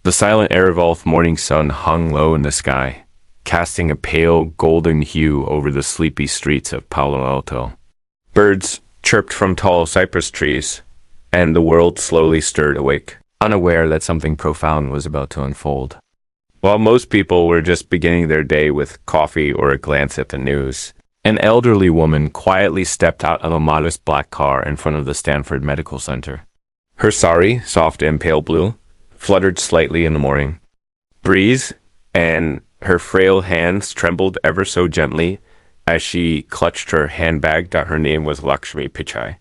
The silent Erevolf morning sun hung low in the sky, casting a pale golden hue over the sleepy streets of Palo Alto. Birds chirped from tall cypress trees, and the world slowly stirred awake, unaware that something profound was about to unfold. While most people were just beginning their day with coffee or a glance at the news, an elderly woman quietly stepped out of a modest black car in front of the Stanford Medical Center. Her sari, soft and pale blue, fluttered slightly in the morning breeze, and her frail hands trembled ever so gently as she clutched her handbag. Her name was Lakshmi Pichai.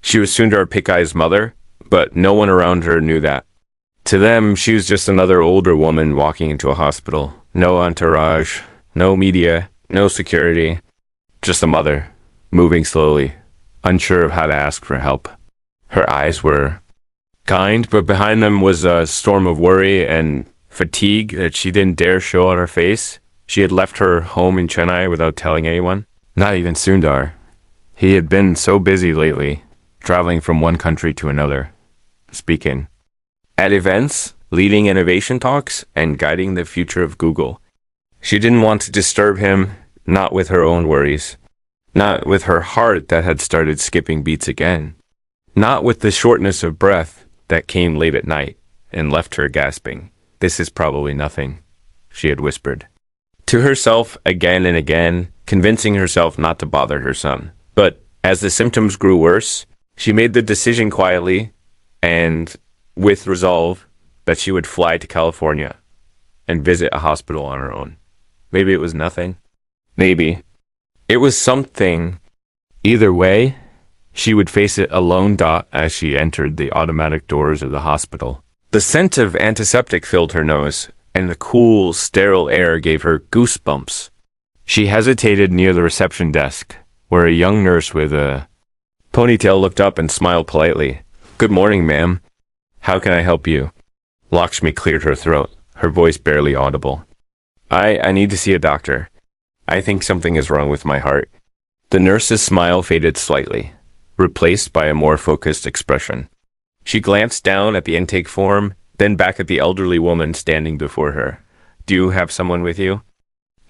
She was Sundar Pichai's mother, but no one around her knew that. To them, she was just another older woman walking into a hospital. No entourage, no media, no security. Just a mother, moving slowly, unsure of how to ask for help. Her eyes were kind, but behind them was a storm of worry and fatigue that she didn't dare show on her face. She had left her home in Chennai without telling anyone, not even Sundar. He had been so busy lately, traveling from one country to another, speaking at events, leading innovation talks, and guiding the future of Google. She didn't want to disturb him, not with her own worries, not with her heart that had started skipping beats again, not with the shortness of breath that came late at night and left her gasping. "This is probably nothing," she had whispered to herself again and again, convincing herself not to bother her son. But as the symptoms grew worse, she made the decision quietly and with resolve that she would fly to California and visit a hospital on her own. Maybe it was nothing. Maybe it was something. Either way, she would face it alone. As she entered the automatic doors of the hospital, the scent of antiseptic filled her nose, and the cool, sterile air gave her goosebumps. She hesitated near the reception desk, where a young nurse with a ponytail looked up and smiled politely. "Good morning, ma'am. How can I help you?" Lakshmi cleared her throat, her voice barely audible. I need to see a doctor. I think something is wrong with my heart." The nurse's smile faded slightly, replaced by a more focused expression. She glanced down at the intake form, then back at the elderly woman standing before her. "Do you have someone with you?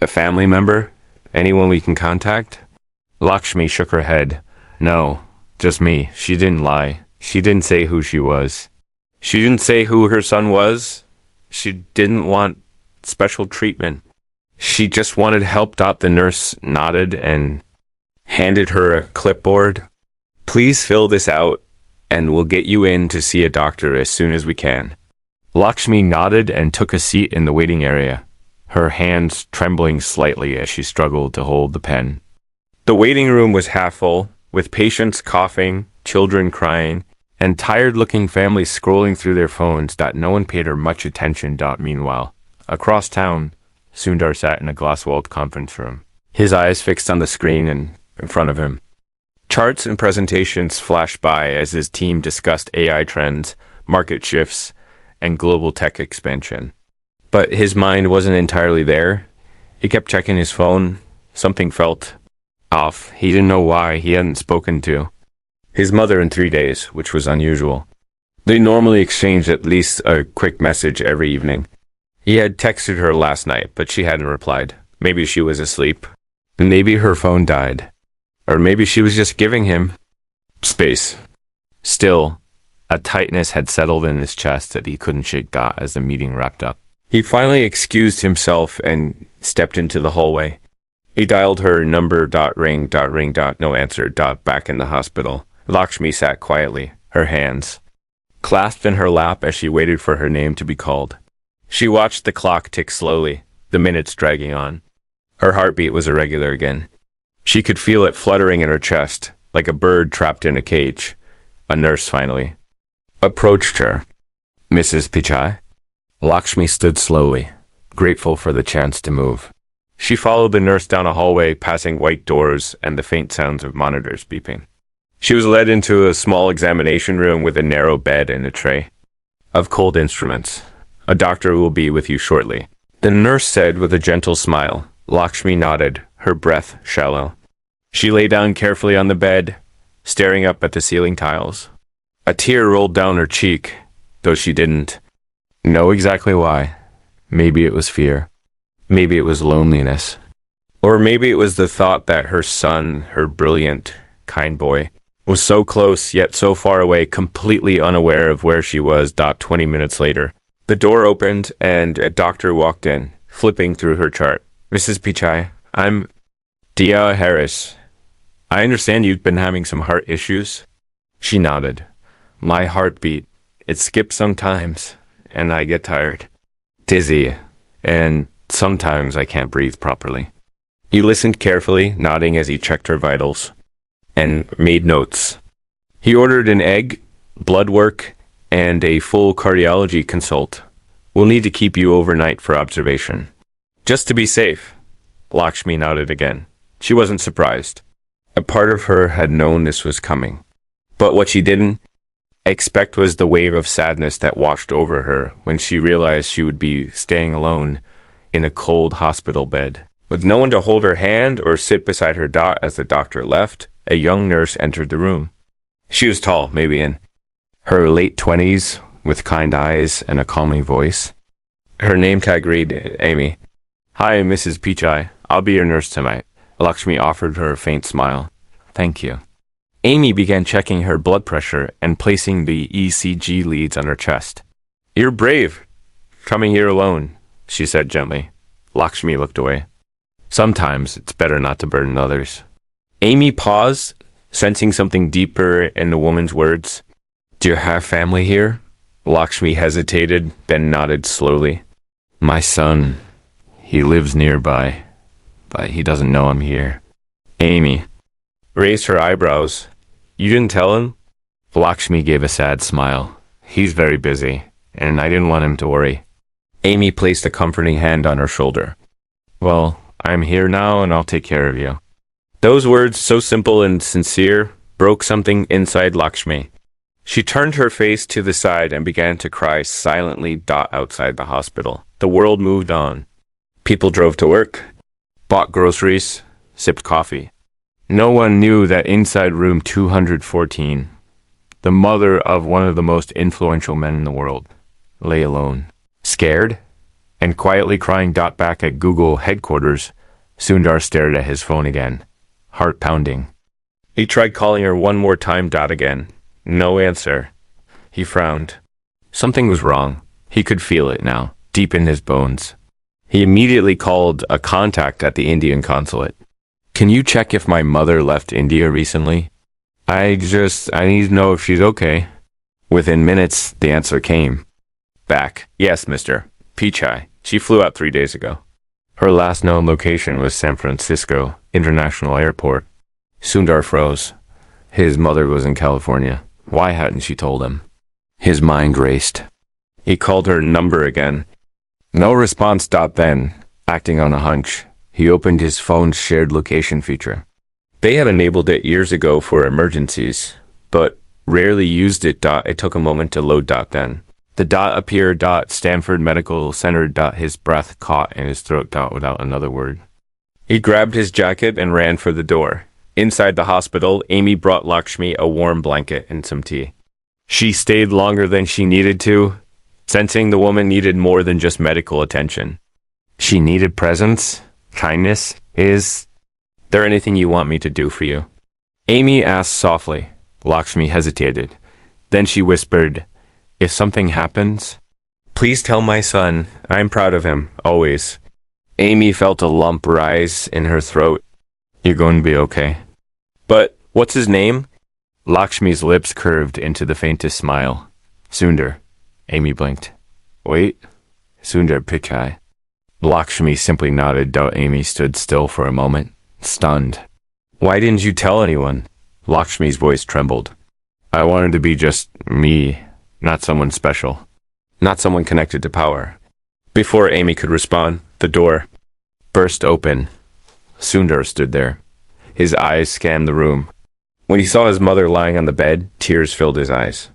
A family member? Anyone we can contact?" Lakshmi shook her head. "No, just me." She didn't lie. She didn't say who she was. She didn't say who her son was. She didn't want special treatment. She just wanted help. The nurse nodded and handed her a clipboard. "Please fill this out, and we'll get you in to see a doctor as soon as we can." Lakshmi nodded and took a seat in the waiting area, her hands trembling slightly as she struggled to hold the pen. The waiting room was half full, with patients coughing, children crying, and tired-looking families scrolling through their phones. No one paid her much attention. Meanwhile, across town, Sundar sat in a glass-walled conference room, his eyes fixed on the screen in front of him. Charts and presentations flashed by as his team discussed AI trends, market shifts, and global tech expansion. But his mind wasn't entirely there. He kept checking his phone. Something felt off. He didn't know why. He hadn't spoken to his mother in 3 days, which was unusual. They normally exchanged at least a quick message every evening. He had texted her last night, but she hadn't replied. Maybe she was asleep. Maybe her phone died. Or maybe she was just giving him space. Still, a tightness had settled in his chest that he couldn't shake as the meeting wrapped up. He finally excused himself and stepped into the hallway. He dialed her number. Ring, no answer. Back in the hospital. Lakshmi sat quietly, her hands clasped in her lap as she waited for her name to be called. She watched the clock tick slowly, the minutes dragging on. Her heartbeat was irregular again. She could feel it fluttering in her chest, like a bird trapped in a cage. A nurse finally approached her. "Mrs. Pichai?" Lakshmi stood slowly, grateful for the chance to move. She followed the nurse down a hallway, passing white doors and the faint sounds of monitors beeping. She was led into a small examination room with a narrow bed and a tray of cold instruments. "A doctor will be with you shortly," the nurse said with a gentle smile. Lakshmi nodded, her breath shallow. She lay down carefully on the bed, staring up at the ceiling tiles. A tear rolled down her cheek, though she didn't know exactly why. Maybe it was fear. Maybe it was loneliness. Or maybe it was the thought that her son, her brilliant, kind boy, was so close yet so far away, completely unaware of where she was. 20 minutes later, the door opened and a doctor walked in, flipping through her chart. Mrs. Pichai, I'm Dia Harris. I understand you've been having some heart issues. She nodded. My heartbeat, it skips sometimes, and I get tired, dizzy, and sometimes I can't breathe properly. He listened carefully, nodding as he checked her vitals, and made notes. He ordered an egg, blood work, and a full cardiology consult. We'll need to keep you overnight for observation. Just to be safe. Lakshmi nodded again. She wasn't surprised. A part of her had known this was coming. But what she didn't expect was the wave of sadness that washed over her when she realized she would be staying alone in a cold hospital bed. With no one to hold her hand or sit beside her as the doctor left, a young nurse entered the room. She was tall, maybe in her late 20s, with kind eyes and a calming voice. Her name tag read, Amy. Hi, Mrs. Pichai. I'll be your nurse tonight. Lakshmi offered her a faint smile. Thank you. Amy began checking her blood pressure and placing the ECG leads on her chest. You're brave, coming here alone, she said gently. Lakshmi looked away. Sometimes it's better not to burden others. Amy paused, sensing something deeper in the woman's words. Do you have family here? Lakshmi hesitated, then nodded slowly. My son, he lives nearby, but he doesn't know I'm here. Amy raised her eyebrows. You didn't tell him? Lakshmi gave a sad smile. He's very busy, and I didn't want him to worry. Amy placed a comforting hand on her shoulder. Well, I'm here now, and I'll take care of you. Those words, so simple and sincere, broke something inside Lakshmi. She turned her face to the side and began to cry silently. Outside the hospital, the world moved on. People drove to work, bought groceries, sipped coffee. No one knew that inside room 214, the mother of one of the most influential men in the world lay alone, scared, and quietly crying. Back at Google headquarters, Sundar stared at his phone again, heart pounding. He tried calling her one more time. Again. No answer. He frowned. Something was wrong. He could feel it now, deep in his bones. He immediately called a contact at the Indian consulate. Can you check if my mother left India recently? I need to know if she's okay. Within minutes, the answer came. Back. Yes, Mr. Pichai. She flew out 3 days ago. Her last known location was San Francisco International Airport. Sundar froze. His mother was in California. Why hadn't she told him? His mind raced. He called her number again. No response. Then, acting on a hunch, he opened his phone's shared location feature. They had enabled it years ago for emergencies, but rarely used it. It took a moment to load. Then the dot appeared. Stanford Medical Center. His breath caught in his throat. Without another word. He grabbed his jacket and ran for the door. Inside the hospital, Amy brought Lakshmi a warm blanket and some tea. She stayed longer than she needed to, sensing the woman needed more than just medical attention. She needed presence, kindness. Is there anything you want me to do for you? Amy asked softly. Lakshmi hesitated. Then she whispered, if something happens, please tell my son. I'm proud of him, always. Amy felt a lump rise in her throat. You're going to be okay. But what's his name? Lakshmi's lips curved into the faintest smile. Sundar. Amy blinked. Wait. Sundar Pichai. Lakshmi simply nodded. Amy stood still for a moment, stunned. Why didn't you tell anyone? Lakshmi's voice trembled. I wanted to be just me, not someone special. Not someone connected to power. Before Amy could respond, the door burst open. Sundar stood there. His eyes scanned the room. When he saw his mother lying on the bed, tears filled his eyes.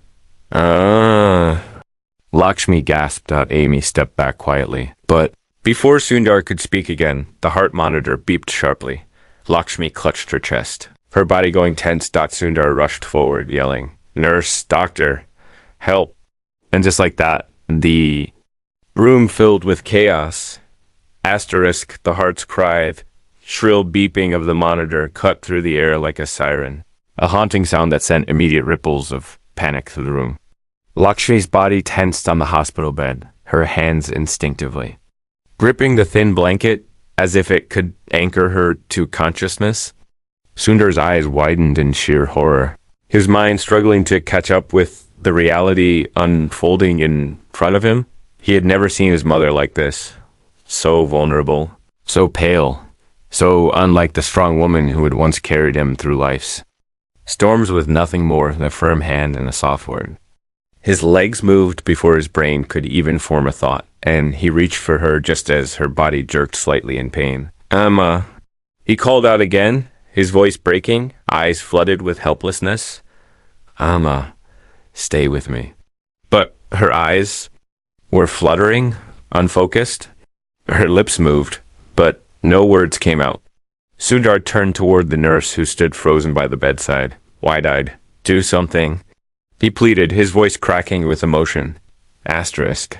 Lakshmi gasped. Amy stepped back quietly. But before Sundar could speak again, the heart monitor beeped sharply. Lakshmi clutched her chest, her body going tense. Sundar rushed forward, yelling, Nurse, doctor, help. And just like that, the Room filled with chaos. Asterisk, the heart's cry, shrill beeping of the monitor cut through the air like a siren. A haunting sound that sent immediate ripples of panic through the room. Lakshmi's body tensed on the hospital bed, her hands instinctively gripping the thin blanket as if it could anchor her to consciousness. Sundar's eyes widened in sheer horror, his mind struggling to catch up with the reality unfolding in front of him. He had never seen his mother like this, so vulnerable, so pale, so unlike the strong woman who had once carried him through life's storms with nothing more than a firm hand and a soft word. His legs moved before his brain could even form a thought, and he reached for her just as her body jerked slightly in pain. He called out again, his voice breaking, eyes flooded with helplessness. Stay with me. But her eyes were fluttering, unfocused. Her lips moved, but no words came out. Sundar turned toward the nurse who stood frozen by the bedside, wide-eyed. Do something, he pleaded, his voice cracking with emotion. Asterisk.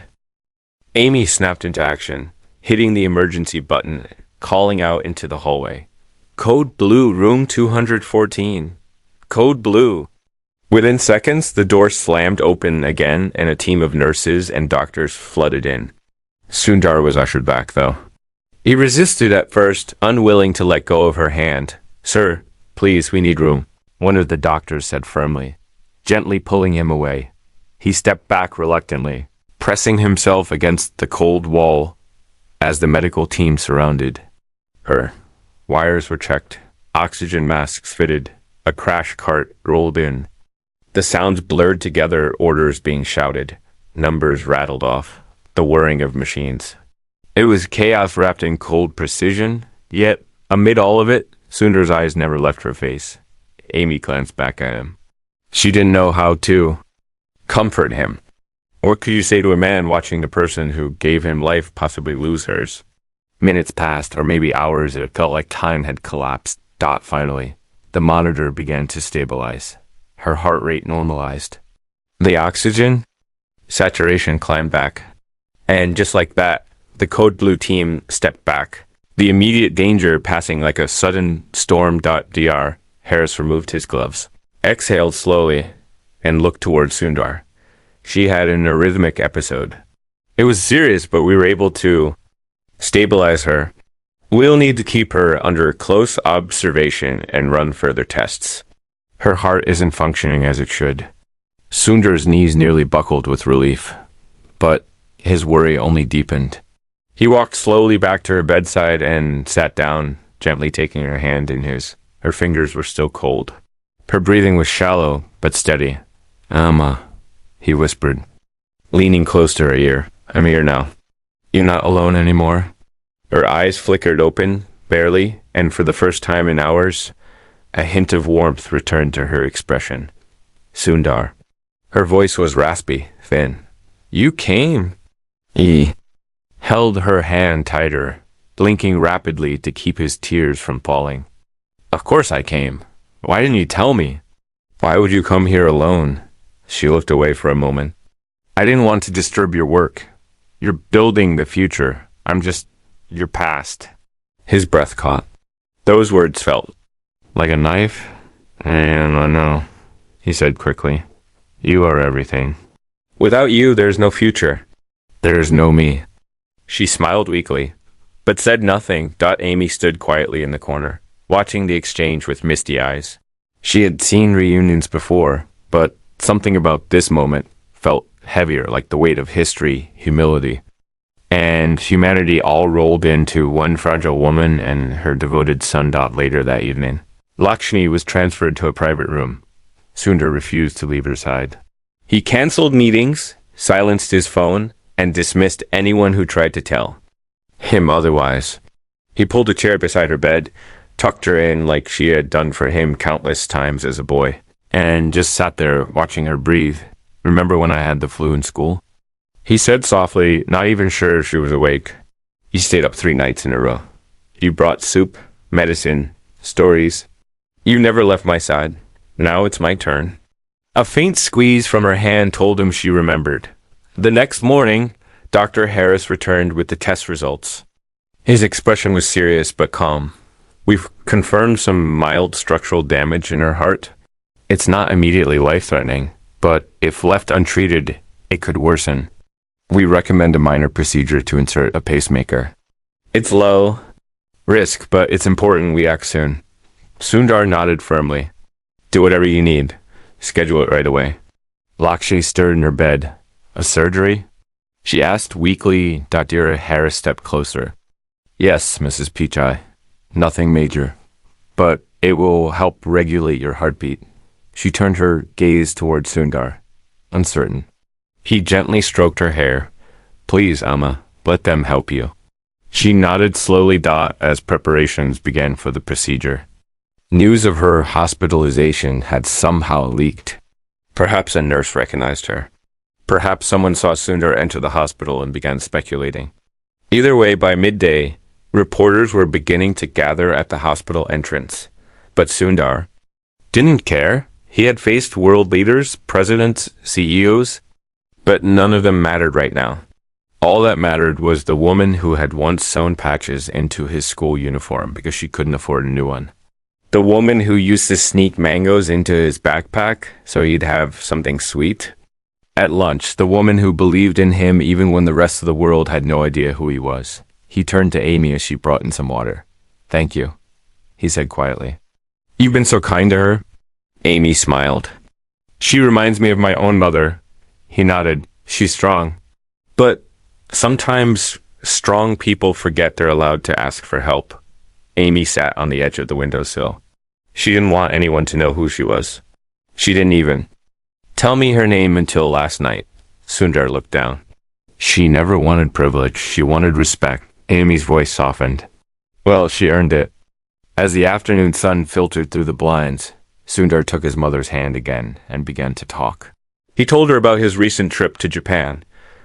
Amy snapped into action, hitting the emergency button, calling out into the hallway. Code blue, room 214. Code blue. Within seconds, the door slammed open again and a team of nurses and doctors flooded in. Sundar was ushered back, though. He resisted at first, unwilling to let go of her hand. Sir, please, we need room, one of the doctors said firmly, gently pulling him away. He stepped back reluctantly, pressing himself against the cold wall as the medical team surrounded her. Wires were checked, oxygen masks fitted, a crash cart rolled in. The sounds blurred together, orders being shouted, numbers rattled off, the whirring of machines. It was chaos wrapped in cold precision, yet amid all of it, Sundar's eyes never left her face. Amy glanced back at him. She didn't know how to comfort him. What could you say to a man watching the person who gave him life possibly lose hers? Minutes passed, or maybe hours. It felt like time had collapsed. Finally, the monitor began to stabilize. Her heart rate normalized. The oxygen saturation climbed back. And just like that, the code blue team stepped back. The immediate danger passing like a sudden storm. Dr. Harris removed his gloves, exhaled slowly, and looked towards Sundar. She had an arrhythmic episode. It was serious, but we were able to stabilize her. We'll need to keep her under close observation and run further tests. Her heart isn't functioning as it should. Sundar's knees nearly buckled with relief, but his worry only deepened. He walked slowly back to her bedside and sat down, gently taking her hand in his. Her fingers were still cold. Her breathing was shallow, but steady. He whispered, leaning close to her ear. I'm here now. You're not alone anymore. Her eyes flickered open, barely, and for the first time in hours, a hint of warmth returned to her expression. Sundar. Her voice was raspy, thin. You came. He held her hand tighter, blinking rapidly to keep his tears from falling. Of course I came. Why didn't you tell me? Why would you come here alone? She looked away for a moment. I didn't want to disturb your work. You're building the future. I'm just your past. His breath caught. Those words felt like a knife. And I know, he said quickly. You are everything. Without you, there's no future. There's no me. She smiled weakly, but said nothing. Amy stood quietly in the corner, watching the exchange with misty eyes. She had seen reunions before, but something about this moment felt heavier, like the weight of history, humility, and humanity all rolled into one fragile woman and her devoted son. Later that evening, Lakshmi was transferred to a private room. Sundar refused to leave her side. He canceled meetings, silenced his phone, and dismissed anyone who tried to tell him otherwise. He pulled a chair beside her bed, tucked her in like she had done for him countless times as a boy, and just sat there watching her breathe. Remember when I had the flu in school? He said softly, not even sure if she was awake. He stayed up 3 nights in a row. You brought soup, medicine, stories. You never left my side. Now it's my turn. A faint squeeze from her hand told him she remembered. The next morning, Dr. Harris returned with the test results. His expression was serious but calm. We've confirmed some mild structural damage in her heart. It's not immediately life-threatening, but if left untreated, it could worsen. We recommend a minor procedure to insert a pacemaker. It's low risk, but it's important we act soon. Sundar nodded firmly. Do whatever you need. Schedule it right away. Lakshmi stirred in her bed. A surgery? She asked weakly. Dr. Harris stepped closer. Yes, Mrs. Pichai. Nothing major. But it will help regulate your heartbeat. She turned her gaze toward Sundar, uncertain. He gently stroked her hair. Please, Amma, let them help you. She nodded slowly as preparations began for the procedure. News of her hospitalization had somehow leaked. Perhaps a nurse recognized her. Perhaps someone saw Sundar enter the hospital and began speculating. Either way, by midday, reporters were beginning to gather at the hospital entrance. But Sundar didn't care. He had faced world leaders, presidents, CEOs, but none of them mattered right now. All that mattered was the woman who had once sewn patches into his school uniform because she couldn't afford a new one. The woman who used to sneak mangoes into his backpack so he'd have something sweet. At lunch, the woman who believed in him even when the rest of the world had no idea who he was. He turned to Amy as she brought in some water. Thank you, he said quietly. You've been so kind to her. Amy smiled. She reminds me of my own mother. He nodded. She's strong. But sometimes strong people forget they're allowed to ask for help. Amy sat on the edge of the windowsill. She didn't want anyone to know who she was. She didn't even tell me her name until last night. Sundar looked down. She never wanted privilege. She wanted respect. Amy's voice softened. Well, she earned it. As the afternoon sun filtered through the blinds, Sundar took his mother's hand again and began to talk. He told her about his recent trip to Japan,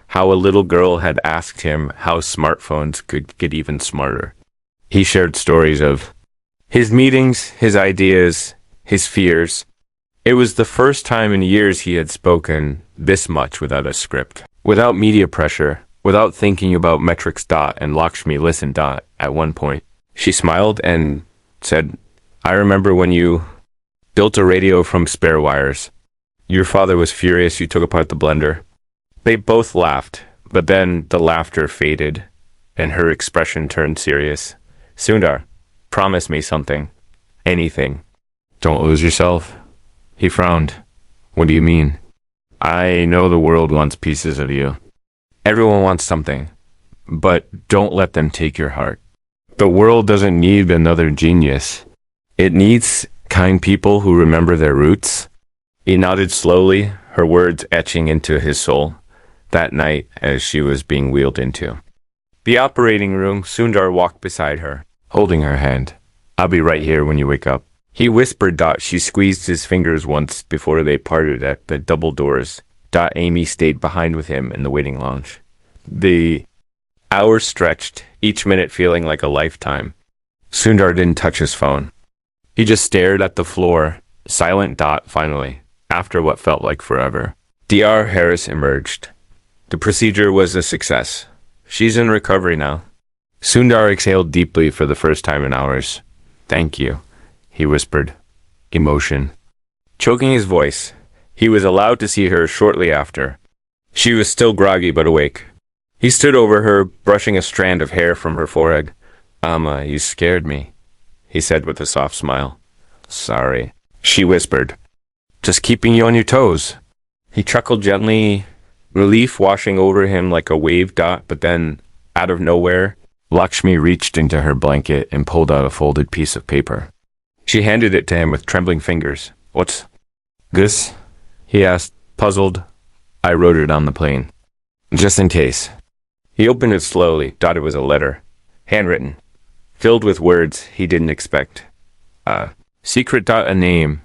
how a little girl had asked him how smartphones could get even smarter. He shared stories of his meetings, his ideas, his fears. It was the first time in years he had spoken this much without a script, without media pressure, without thinking about metrics. And Lakshmi listened. At one point, she smiled and said, I remember when you built a radio from spare wires. Your father was furious you took apart the blender. They both laughed, but then the laughter faded, and her expression turned serious. Sundar, promise me something. Anything. Don't lose yourself. He frowned. What do you mean? I know the world wants pieces of you. Everyone wants something, but don't let them take your heart. The world doesn't need another genius. It needs kind people who remember their roots. He nodded slowly, her words etching into his soul. That night, as she was being wheeled into the operating room, Sundar walked beside her, holding her hand. I'll be right here when you wake up. He whispered. She squeezed his fingers once before they parted at the double doors. Amy stayed behind with him in the waiting lounge. The hours stretched, each minute feeling like a lifetime. Sundar didn't touch his phone. He just stared at the floor, silent. Finally, after what felt like forever, Dr. Harris emerged. The procedure was a success. She's in recovery now. Sundar exhaled deeply for the first time in hours. Thank you, he whispered, emotion choking his voice. He was allowed to see her shortly after. She was still groggy but awake. He stood over her, brushing a strand of hair from her forehead. Amma, you scared me, he said with a soft smile. Sorry, she whispered. Just keeping you on your toes. He chuckled gently, relief washing over him like a wave. But then, out of nowhere, Lakshmi reached into her blanket and pulled out a folded piece of paper. She handed it to him with trembling fingers. What's this? He asked, puzzled. I wrote it on the plane. Just in case. He opened it slowly. It was a letter. Handwritten. Filled with words he didn't expect. Secret. A name.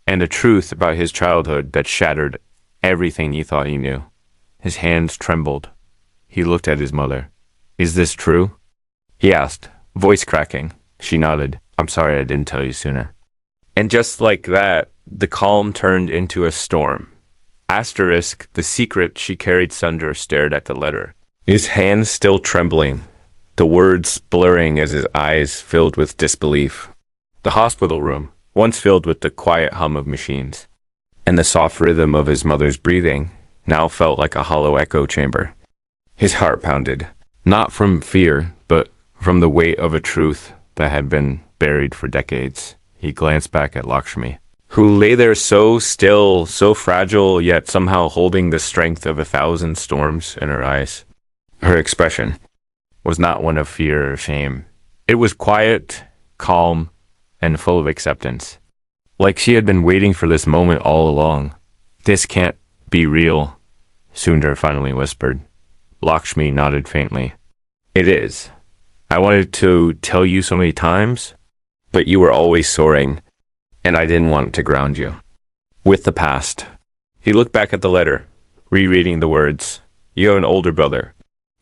And a truth about his childhood that shattered everything he thought he knew. His hands trembled. He looked at his mother. Is this true? He asked, voice cracking. She nodded. I'm sorry I didn't tell you sooner. And just like that, the calm turned into a storm. Asterisk, the secret she carried Sundar stared at the letter, his hands still trembling, the words blurring as his eyes filled with disbelief. The hospital room, once filled with the quiet hum of machines and the soft rhythm of his mother's breathing, now felt like a hollow echo chamber. His heart pounded, not from fear, but from the weight of a truth that had been buried for decades. He glanced back at Lakshmi, who lay there so still, so fragile, yet somehow holding the strength of 1,000 storms in her eyes. Her expression was not one of fear or shame. It was quiet, calm, and full of acceptance. Like she had been waiting for this moment all along. "This can't be real," Sundar finally whispered. Lakshmi nodded faintly. "It is. I wanted to tell you so many times, but you were always soaring, and I didn't want to ground you with the past." He looked back at the letter, rereading the words. "You have an older brother.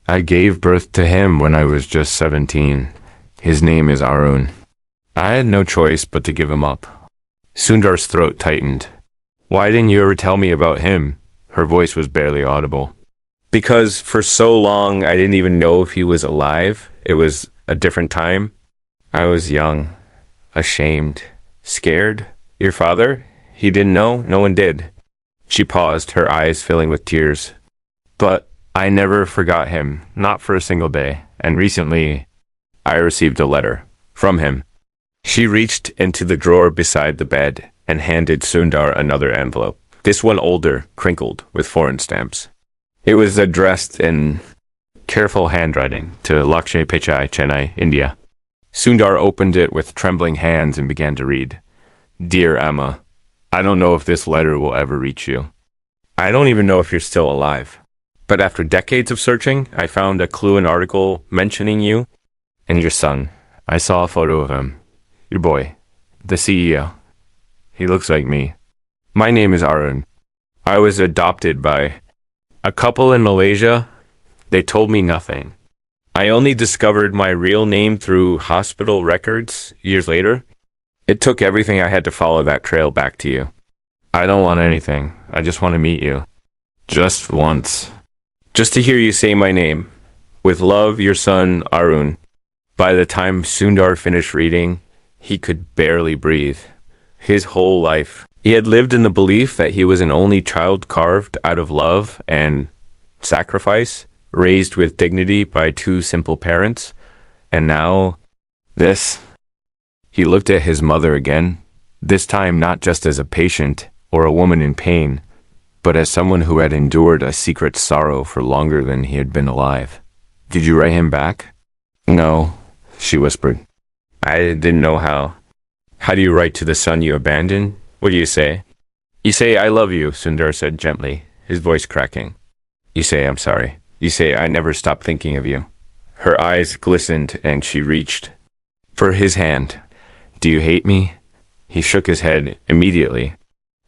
I gave birth to him when I was just 17. His name is Arun. I had no choice but to give him up." Sundar's throat tightened. "Why didn't you ever tell me about him?" Her voice was barely audible. "Because for so long I didn't even know if he was alive. It was a different time. I was young, ashamed, scared. Your father? He didn't know? No one did." She paused, her eyes filling with tears. "But I never forgot him, not for a single day. And recently, I received a letter from him." She reached into the drawer beside the bed and handed Sundar another envelope, this one older, crinkled, with foreign stamps. It was addressed in careful handwriting to Lakshmi Pichai, Chennai, India. Sundar opened it with trembling hands and began to read. "Dear Emma, I don't know if this letter will ever reach you. I don't even know if you're still alive. But after decades of searching, I found a clue and article mentioning you and your son. I saw a photo of him. Your boy, the CEO. He looks like me. My name is Arun. I was adopted by a couple in Malaysia. They told me nothing. I only discovered my real name through hospital records years later. It took everything I had to follow that trail back to you. I don't want anything. I just want to meet you. Just once. Just to hear you say my name. With love, your son, Arun." By the time Sundar finished reading, he could barely breathe. His whole life, he had lived in the belief that he was an only child carved out of love and sacrifice, raised with dignity by two simple parents. And now, this. He looked at his mother again, this time not just as a patient or a woman in pain, but as someone who had endured a secret sorrow for longer than he had been alive. "Did you write him back?" "No," she whispered. "I didn't know how." "How do you write to the son you abandoned? What do you say?" "You say, 'I love you,'" Sundar said gently, his voice cracking. "You say, 'I'm sorry.' You say, 'I never stopped thinking of you.'" Her eyes glistened and she reached for his hand. "Do you hate me?" He shook his head immediately.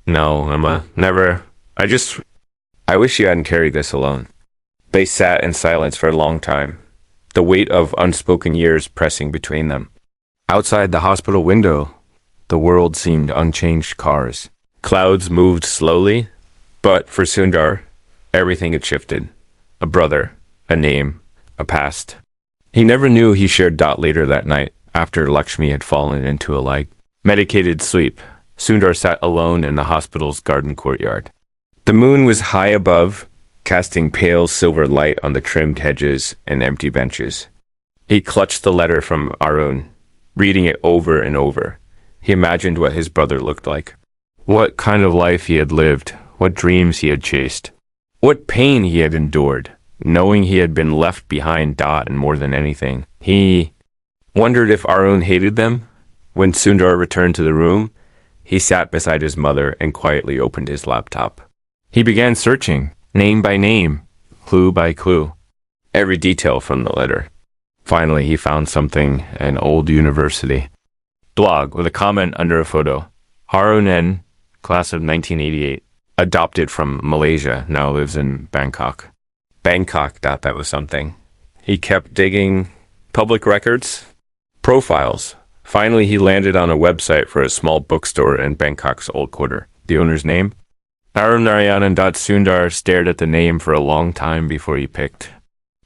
"No, Emma, never. I wish you hadn't carried this alone." They sat in silence for a long time, the weight of unspoken years pressing between them. Outside the hospital window, the world seemed unchanged cars. Clouds moved slowly, but for Sundar, everything had shifted. A brother, a name, a past. He never knew he shared Dot later that night, after Lakshmi had fallen into a medicated sleep. Sundar sat alone in the hospital's garden courtyard. The moon was high above, casting pale silver light on the trimmed hedges and empty benches. He clutched the letter from Arun, reading it over and over. He imagined what his brother looked like, what kind of life he had lived, what dreams he had chased, what pain he had endured, knowing he had been left behind Dot and more than anything. He wondered if Arun hated them. When Sundar returned to the room, he sat beside his mother and quietly opened his laptop. He began searching, name by name, clue by clue, every detail from the letter. Finally, he found something, an old university blog with a comment under a photo. Harun N, class of 1988, adopted from Malaysia, now lives in Bangkok. Bangkok, that was something. He kept digging public records, profiles. Finally, he landed on a website for a small bookstore in Bangkok's old quarter. The owner's name? Arunarayanan Sundar stared at the name for a long time before he picked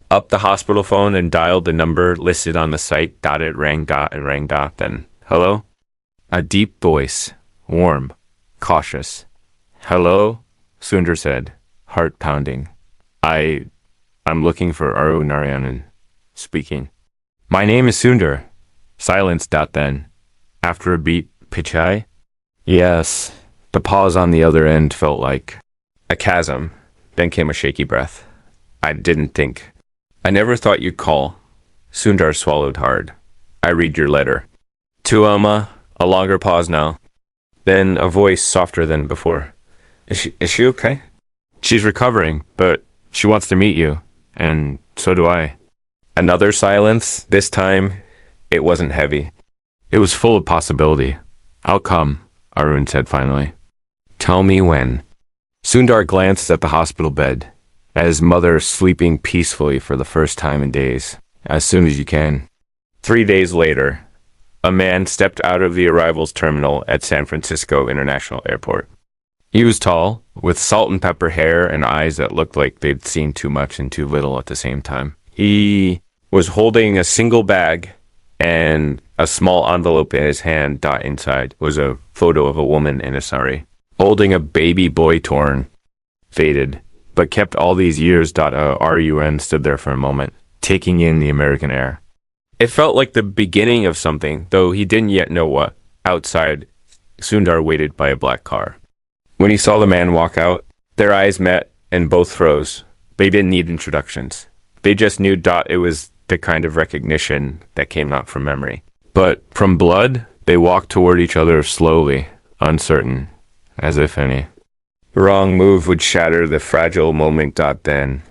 up the hospital phone and dialed the number listed on the site. It rang. Then, hello? A deep voice, warm, cautious. Hello? Sundar said, heart pounding. I'm looking for Arunarayanan. Speaking. My name is Sundar. Silence. Then. After a beat, pichai? Yes. The pause on the other end felt like a chasm. Then came a shaky breath. I didn't think. I never thought you'd call. Sundar swallowed hard. I read your letter. To Alma, a longer pause now. Then a voice softer than before. Is she okay? She's recovering, but she wants to meet you. And so do I. Another silence. This time, it wasn't heavy. It was full of possibility. I'll come, Arun said finally. Tell me when. Sundar glanced at the hospital bed, at his mother sleeping peacefully for the first time in days. As soon as you can. 3 days later, a man stepped out of the arrivals terminal at San Francisco International Airport. He was tall, with salt and pepper hair and eyes that looked like they'd seen too much and too little at the same time. He was holding a single bag and a small envelope in his hand. Inside was a photo of a woman in a sari, holding a baby boy torn, faded, but kept all these years. RUN stood there for a moment, taking in the American air. It felt like the beginning of something, though he didn't yet know what. Outside, Sundar waited by a black car. When he saw the man walk out, their eyes met and both froze. They didn't need introductions. They just knew. It was the kind of recognition that came not from memory, but from blood. They walked toward each other slowly, uncertain, as if any wrong move would shatter the fragile moment. Then,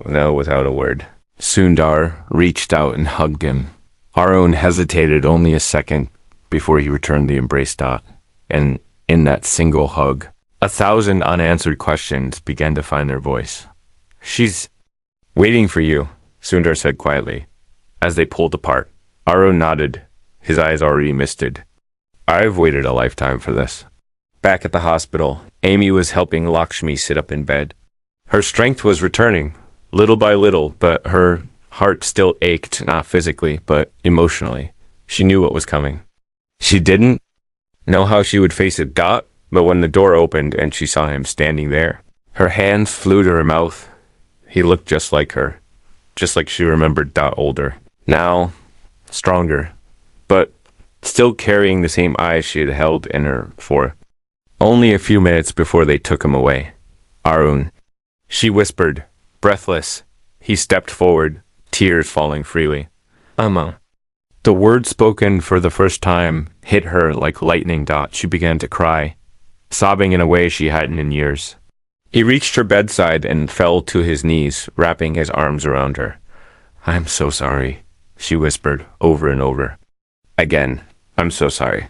no, without a word, Sundar reached out and hugged him. Arun hesitated only a second before he returned the embrace. And in that single hug, 1,000 unanswered questions began to find their voice. She's waiting for you, Sundar said quietly. As they pulled apart, Arun nodded, his eyes already misted. I've waited a lifetime for this. Back at the hospital, Amy was helping Lakshmi sit up in bed. Her strength was returning, little by little, but her heart still ached, not physically, but emotionally. She knew what was coming. She didn't know how she would face it. But when the door opened and she saw him standing there, her hands flew to her mouth. He looked just like her, just like she remembered. Older. Now, stronger, but still carrying the same eyes she had held in her for only a few minutes before they took him away. Arun. She whispered, breathless. He stepped forward, tears falling freely. Amma. The word spoken for the first time hit her like lightning. She began to cry, sobbing in a way she hadn't in years. He reached her bedside and fell to his knees, wrapping his arms around her. I'm so sorry, she whispered over and over. Again, I'm so sorry.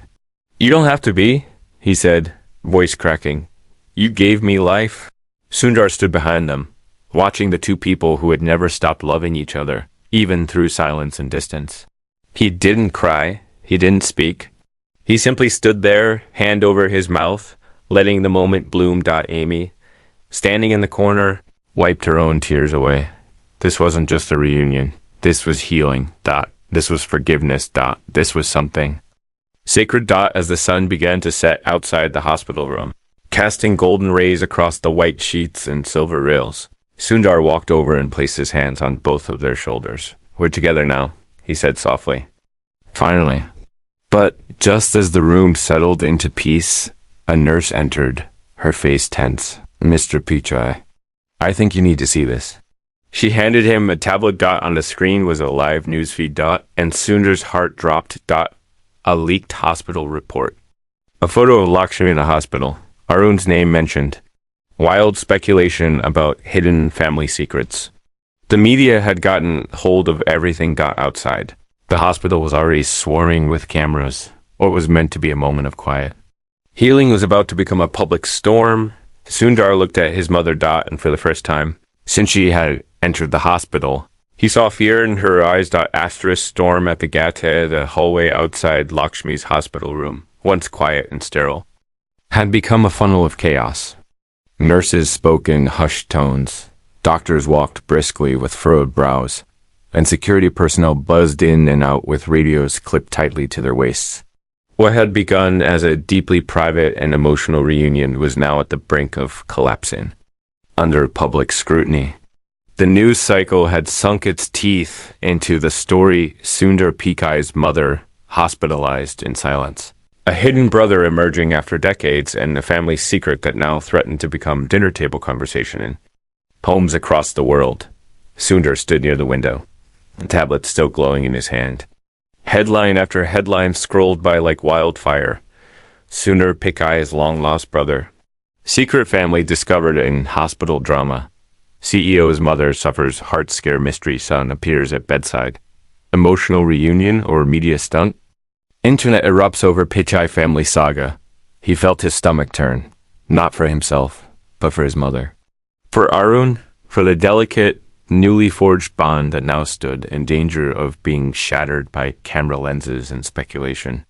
You don't have to be, he said, voice cracking. You gave me life. Sundar stood behind them, watching the two people who had never stopped loving each other, even through silence and distance. He didn't cry. He didn't speak. He simply stood there, hand over his mouth, letting the moment bloom. Amy, standing in the corner, wiped her own tears away. This wasn't just a reunion. This was healing. This was forgiveness. This was something sacred. As the sun began to set outside the hospital room, casting golden rays across the white sheets and silver rails, Sundar walked over and placed his hands on both of their shoulders. We're together now, he said softly. Finally. But just as the room settled into peace, a nurse entered, her face tense. Mr. Pichai, I think you need to see this. She handed him a tablet. On the screen was a live newsfeed. And Sundar's heart dropped. A leaked hospital report. A photo of Lakshmi in the hospital. Arun's name mentioned. Wild speculation about hidden family secrets. The media had gotten hold of everything. Outside. The hospital was already swarming with cameras, or it was meant to be a moment of quiet. Healing was about to become a public storm. Sundar looked at his mother. And for the first time, since she had entered the hospital, he saw fear in her eyes. Storm at the gate, the hallway outside Lakshmi's hospital room, once quiet and sterile, had become a funnel of chaos. Nurses spoke in hushed tones. Doctors walked briskly with furrowed brows, and security personnel buzzed in and out with radios clipped tightly to their waists. What had begun as a deeply private and emotional reunion was now at the brink of collapsing, under public scrutiny. The news cycle had sunk its teeth into the story Sundar Pichai's mother hospitalized in silence. A hidden brother emerging after decades, and a family secret that now threatened to become dinner table conversation in homes across the world. Sundar stood near the window, a tablet still glowing in his hand. Headline after headline scrolled by like wildfire. Sundar Pichai's long-lost brother. Secret family discovered in hospital drama. CEO's mother suffers heart scare, mystery son appears at bedside. Emotional reunion or media stunt? Internet erupts over Pichai family saga. He felt his stomach turn, not for himself, but for his mother. For Arun, for the delicate, newly forged bond that now stood in danger of being shattered by camera lenses and speculation.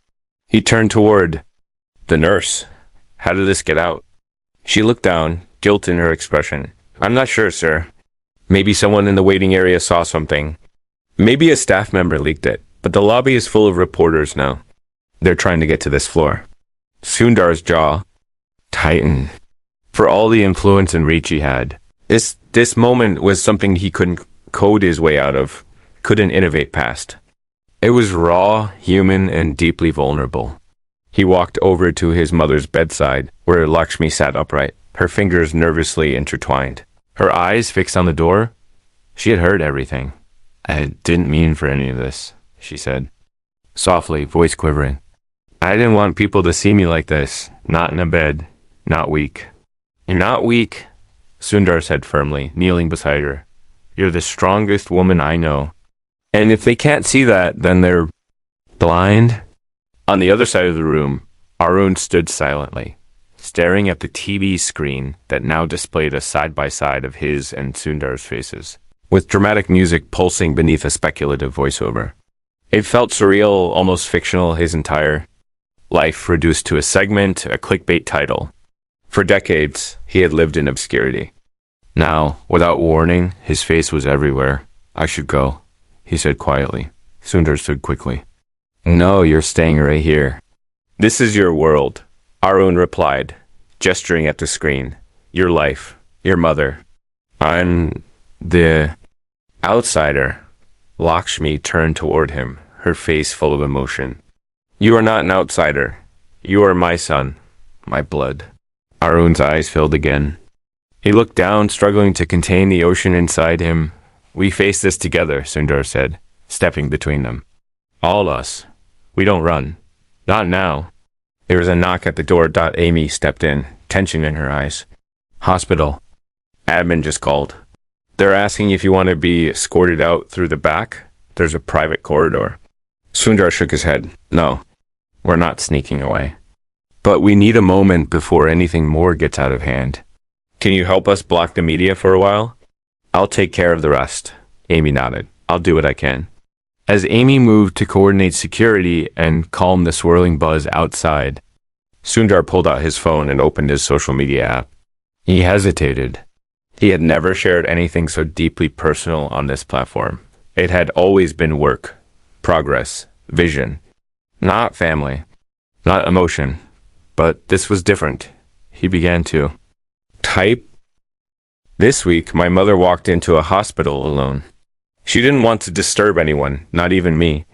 He turned toward the nurse. How did this get out? She looked down, guilt in her expression. I'm not sure, sir. Maybe someone in the waiting area saw something. Maybe a staff member leaked it, but the lobby is full of reporters now. They're trying to get to this floor. Sundar's jaw tightened. For all the influence and reach he had, this moment was something he couldn't code his way out of, couldn't innovate past. It was raw, human, and deeply vulnerable. He walked over to his mother's bedside, where Lakshmi sat upright, her fingers nervously intertwined, her eyes fixed on the door. She had heard everything. I didn't mean for any of this, she said, softly, voice quivering. I didn't want people to see me like this, not in a bed, not weak. You're not weak, Sundar said firmly, kneeling beside her. You're the strongest woman I know. And if they can't see that, then they're blind. On the other side of the room, Arun stood silently, staring at the TV screen that now displayed a side-by-side of his and Sundar's faces, with dramatic music pulsing beneath a speculative voiceover. It felt surreal, almost fictional, his entire life reduced to a segment, a clickbait title. For decades, he had lived in obscurity. Now, without warning, his face was everywhere. I should go, he said quietly. Sundar stood quickly. No, you're staying right here. This is your world, Arun replied, gesturing at the screen. Your life, your mother. I'm the outsider. Lakshmi turned toward him, her face full of emotion. You are not an outsider. You are my son, my blood. Arun's eyes filled again. He looked down, struggling to contain the ocean inside him. We face this together, Sundar said, stepping between them. All us. We don't run. Not now. There was a knock at the door. Amy stepped in, tension in her eyes. Hospital. Admin just called. They're asking if you want to be escorted out through the back. There's a private corridor. Sundar shook his head. No, we're not sneaking away. But we need a moment before anything more gets out of hand. Can you help us block the media for a while? I'll take care of the rest. Amy nodded. I'll do what I can. As Amy moved to coordinate security and calm the swirling buzz outside, Sundar pulled out his phone and opened his social media app. He hesitated. He had never shared anything so deeply personal on this platform. It had always been work, progress, vision, not family, not emotion. But this was different. He began to type. This week, my mother walked into a hospital alone. She didn't want to disturb anyone, not even me.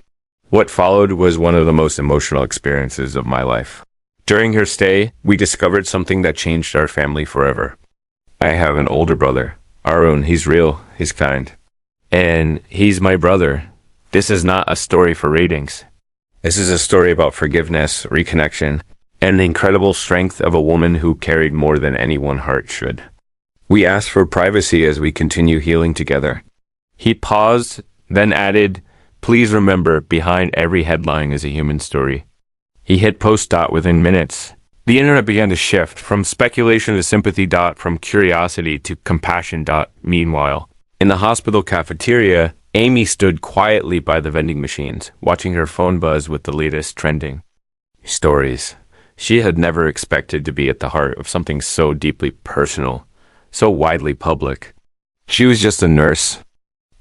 What followed was one of the most emotional experiences of my life. During her stay, we discovered something that changed our family forever. I have an older brother, Arun. He's real, he's kind. And he's my brother. This is not a story for ratings. This is a story about forgiveness, reconnection, and the incredible strength of a woman who carried more than any one heart should. We asked for privacy as we continue healing together. He paused, then added, please remember, behind every headline is a human story. He hit post. Within minutes, the internet began to shift from speculation to sympathy. From curiosity to compassion. Meanwhile, in the hospital cafeteria, Amy stood quietly by the vending machines, watching her phone buzz with the latest trending stories. She had never expected to be at the heart of something so deeply personal, so widely public. She was just a nurse,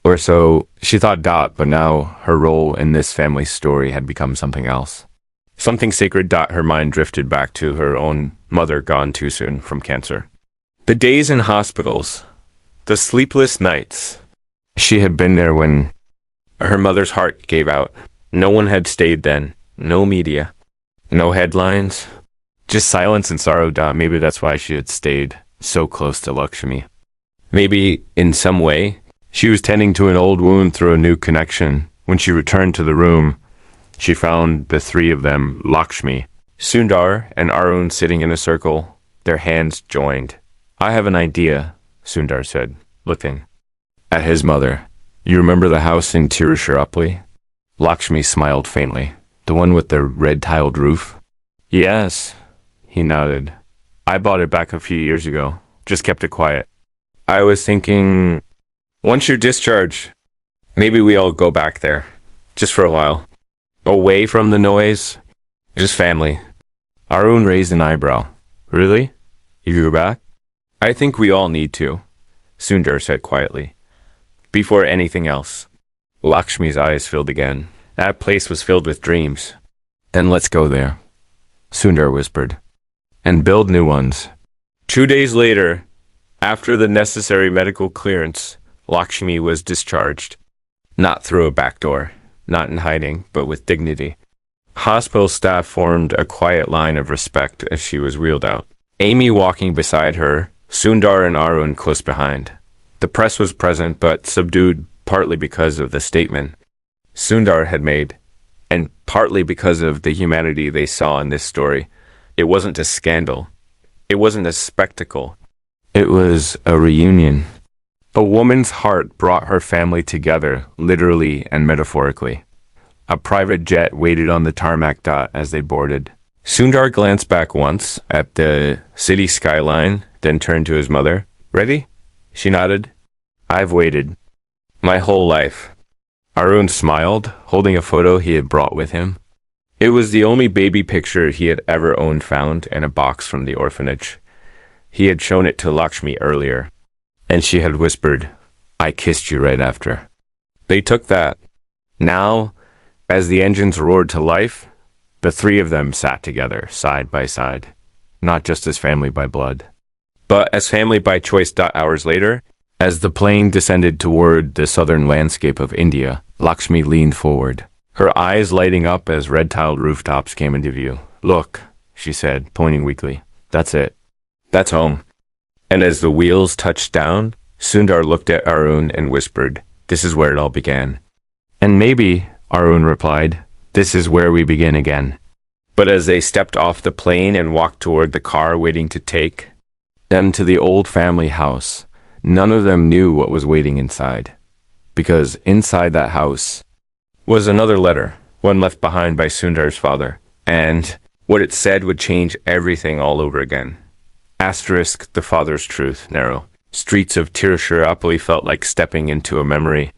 or so she thought. But now her role in this family story had become something else. Something sacred. Her mind drifted back to her own mother, gone too soon from cancer. The days in hospitals, the sleepless nights. She had been there when her mother's heart gave out. No one had stayed then. No media. No headlines. Just silence and sorrow. Maybe that's why she had stayed so close to Lakshmi. Maybe, in some way, she was tending to an old wound through a new connection. When she returned to the room, she found the three of them, Lakshmi, Sundar, and Arun sitting in a circle, their hands joined. "I have an idea," Sundar said, looking at his mother. "You remember the house in Tiruchirappalli?" Lakshmi smiled faintly. "The one with the red-tiled roof?" "Yes," he nodded. "I bought it back a few years ago. Just kept it quiet. I was thinking, once you're discharged, maybe we all go back there. Just for a while. Away from the noise. Just family." Arun raised an eyebrow. "Really? You go back?" "I think we all need to," Sundar said quietly. "Before anything else." Lakshmi's eyes filled again. That place was filled with dreams. "Then let's go there," Sundar whispered. "And build new ones." 2 days later, after the necessary medical clearance, Lakshmi was discharged. Not through a back door, not in hiding, but with dignity. Hospital staff formed a quiet line of respect as she was wheeled out. Amy walking beside her, Sundar and Arun close behind. The press was present, but subdued, partly because of the statement Sundar had made, and partly because of the humanity they saw in this story. It wasn't a scandal. It wasn't a spectacle. It was a reunion. A woman's heart brought her family together, literally and metaphorically. A private jet waited on the tarmac. As they boarded. Sundar glanced back once at the city skyline, then turned to his mother. "Ready?" She nodded. "I've waited my whole life." Arun smiled, holding a photo he had brought with him. It was the only baby picture he had ever owned, found in a box from the orphanage. He had shown it to Lakshmi earlier, and she had whispered, "I kissed you right after." They took that. Now, as the engines roared to life, the three of them sat together, side by side, not just as family by blood, but as family by choice. Hours later, as the plane descended toward the southern landscape of India, Lakshmi leaned forward, her eyes lighting up as red-tiled rooftops came into view. "Look," she said, pointing weakly. "That's it. That's home." And as the wheels touched down, Sundar looked at Arun and whispered, "This is where it all began." "And maybe," Arun replied, "this is where we begin again." But as they stepped off the plane and walked toward the car waiting to take them to the old family house, none of them knew what was waiting inside. Because inside that house was another letter, one left behind by Sundar's father, and what it said would change everything all over again. Asterisk the father's truth, narrow. Streets of Tiruchirappalli felt like stepping into a memory.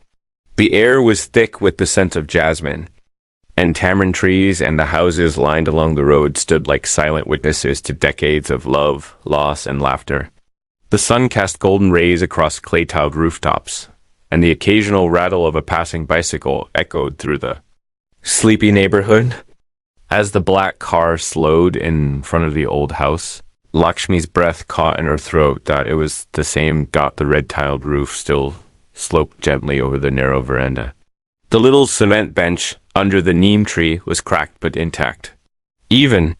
The air was thick with the scent of jasmine, and tamarind trees and the houses lined along the road stood like silent witnesses to decades of love, loss, and laughter. The sun cast golden rays across clay-tiled rooftops, and the occasional rattle of a passing bicycle echoed through the sleepy neighborhood. As the black car slowed in front of the old house, Lakshmi's breath caught in her throat. It was the same. The red-tiled roof still sloped gently over the narrow veranda. The little cement bench under the neem tree was cracked but intact. Even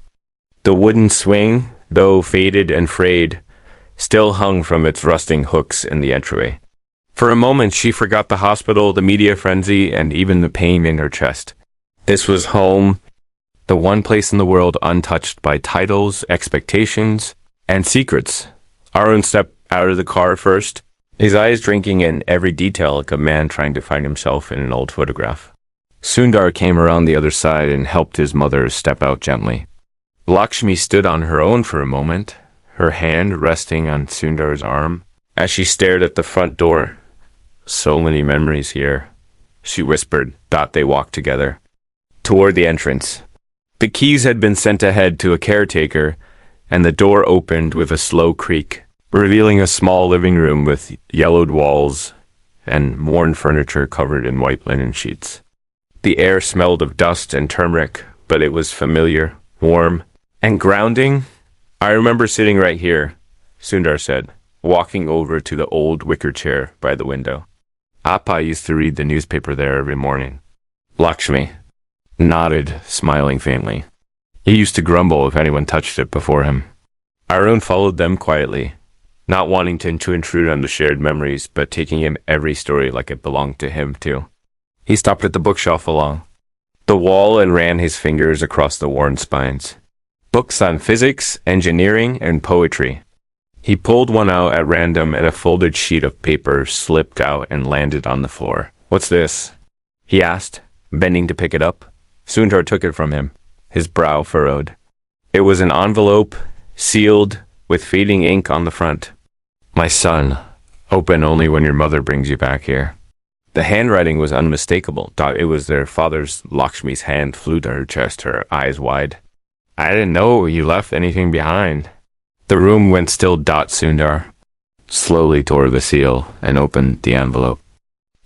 the wooden swing, though faded and frayed, still hung from its rusting hooks in the entryway. For a moment she forgot the hospital, the media frenzy, and even the pain in her chest. This was home, the one place in the world untouched by titles, expectations, and secrets. Arun stepped out of the car first, his eyes drinking in every detail like a man trying to find himself in an old photograph. Sundar came around the other side and helped his mother step out gently. Lakshmi stood on her own for a moment, her hand resting on Sundar's arm, as she stared at the front door. "So many memories here," she whispered. They walked together toward the entrance. The keys had been sent ahead to a caretaker, and the door opened with a slow creak, revealing a small living room with yellowed walls and worn furniture covered in white linen sheets. The air smelled of dust and turmeric, but it was familiar, warm, and grounding. I remember sitting right here, Sundar said, walking over to the old wicker chair by the window. Appa used to read the newspaper there every morning. Lakshmi nodded, smiling faintly. He used to grumble if anyone touched it before him. Arun followed them quietly, not wanting to intrude on the shared memories, but taking in every story like it belonged to him, too. He stopped at the bookshelf along the wall and ran his fingers across the worn spines. Books on physics, engineering, and poetry. He pulled one out at random, and a folded sheet of paper slipped out and landed on the floor. "What's this?" he asked, bending to pick it up. Sundar took it from him, his brow furrowed. It was an envelope, sealed, with fading ink on the front. "My son, open only when your mother brings you back here." The handwriting was unmistakable. It was their father's. Lakshmi's hand flew to her chest, her eyes wide. "I didn't know you left anything behind." The room went still. Sundar slowly tore the seal and opened the envelope.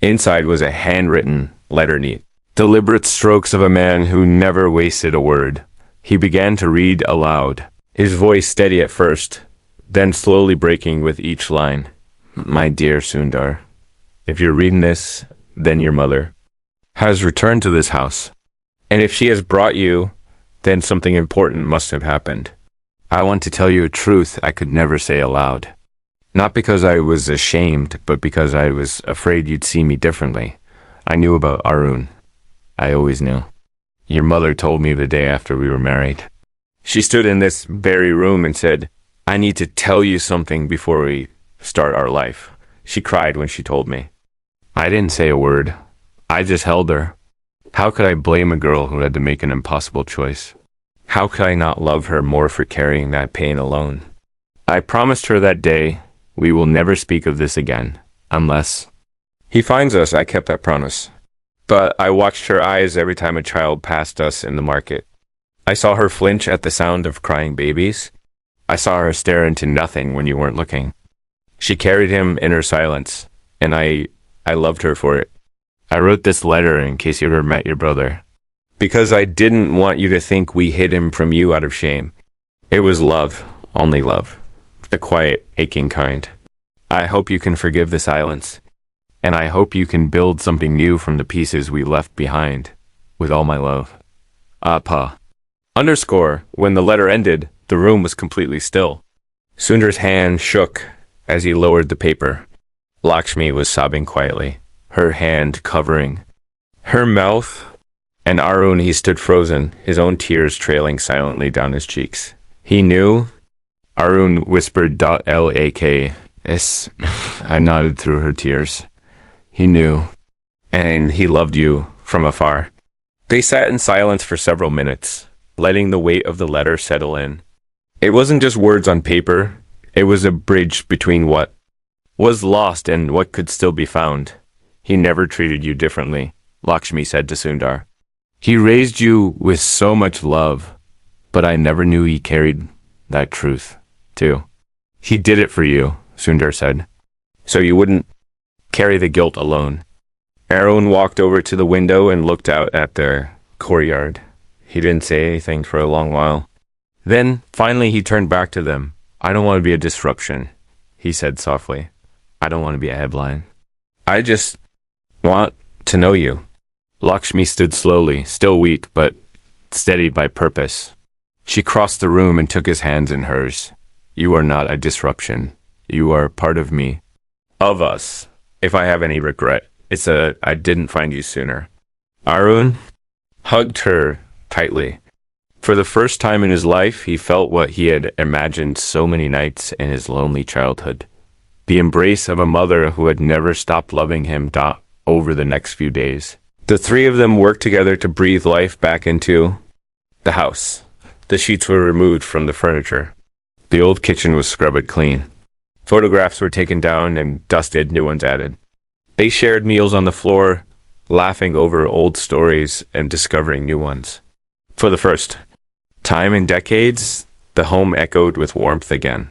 Inside was a handwritten letter, neat, deliberate strokes of a man who never wasted a word. He began to read aloud, his voice steady at first, then slowly breaking with each line. "My dear Sundar, if you're reading this, then your mother has returned to this house. And if she has brought you, then something important must have happened. I want to tell you a truth I could never say aloud. Not because I was ashamed, but because I was afraid you'd see me differently. I knew about Arun. I always knew. Your mother told me the day after we were married. She stood in this very room and said, 'I need to tell you something before we start our life.' She cried when she told me. I didn't say a word. I just held her. How could I blame a girl who had to make an impossible choice? How could I not love her more for carrying that pain alone? I promised her that day, we will never speak of this again, unless he finds us. I kept that promise. But I watched her eyes every time a child passed us in the market. I saw her flinch at the sound of crying babies. I saw her stare into nothing when you weren't looking. She carried him in her silence, and I loved her for it. I wrote this letter in case you ever met your brother, because I didn't want you to think we hid him from you out of shame. It was love, only love, the quiet, aching kind. I hope you can forgive the silence, and I hope you can build something new from the pieces we left behind. With all my love. Pa. Underscore. When the letter ended, the room was completely still. Sundar's hand shook as he lowered the paper. Lakshmi was sobbing quietly, her hand covering her mouth. And Arun, he stood frozen, his own tears trailing silently down his cheeks. He knew. Arun whispered "L-A-K-S." I nodded through her tears. He knew. And he loved you from afar. They sat in silence for several minutes, letting the weight of the letter settle in. It wasn't just words on paper. It was a bridge between what was lost and what could still be found. He never treated you differently, Lakshmi said to Sundar. He raised you with so much love, but I never knew he carried that truth, too. He did it for you, Sundar said, so you wouldn't carry the guilt alone. Arun walked over to the window and looked out at their courtyard. He didn't say anything for a long while. Then, finally, he turned back to them. I don't want to be a disruption, he said softly. I don't want to be a headline. I just want to know you. Lakshmi stood slowly, still weak, but steadied by purpose. She crossed the room and took his hands in hers. You are not a disruption. You are part of me. Of us. If I have any regret, it's I didn't find you sooner. Arun hugged her tightly. For the first time in his life, he felt what he had imagined so many nights in his lonely childhood. The embrace of a mother who had never stopped loving him over the next few days. The three of them worked together to breathe life back into the house. The sheets were removed from the furniture. The old kitchen was scrubbed clean. Photographs were taken down and dusted, new ones added. They shared meals on the floor, laughing over old stories and discovering new ones. For the first Time and decades, the home echoed with warmth again.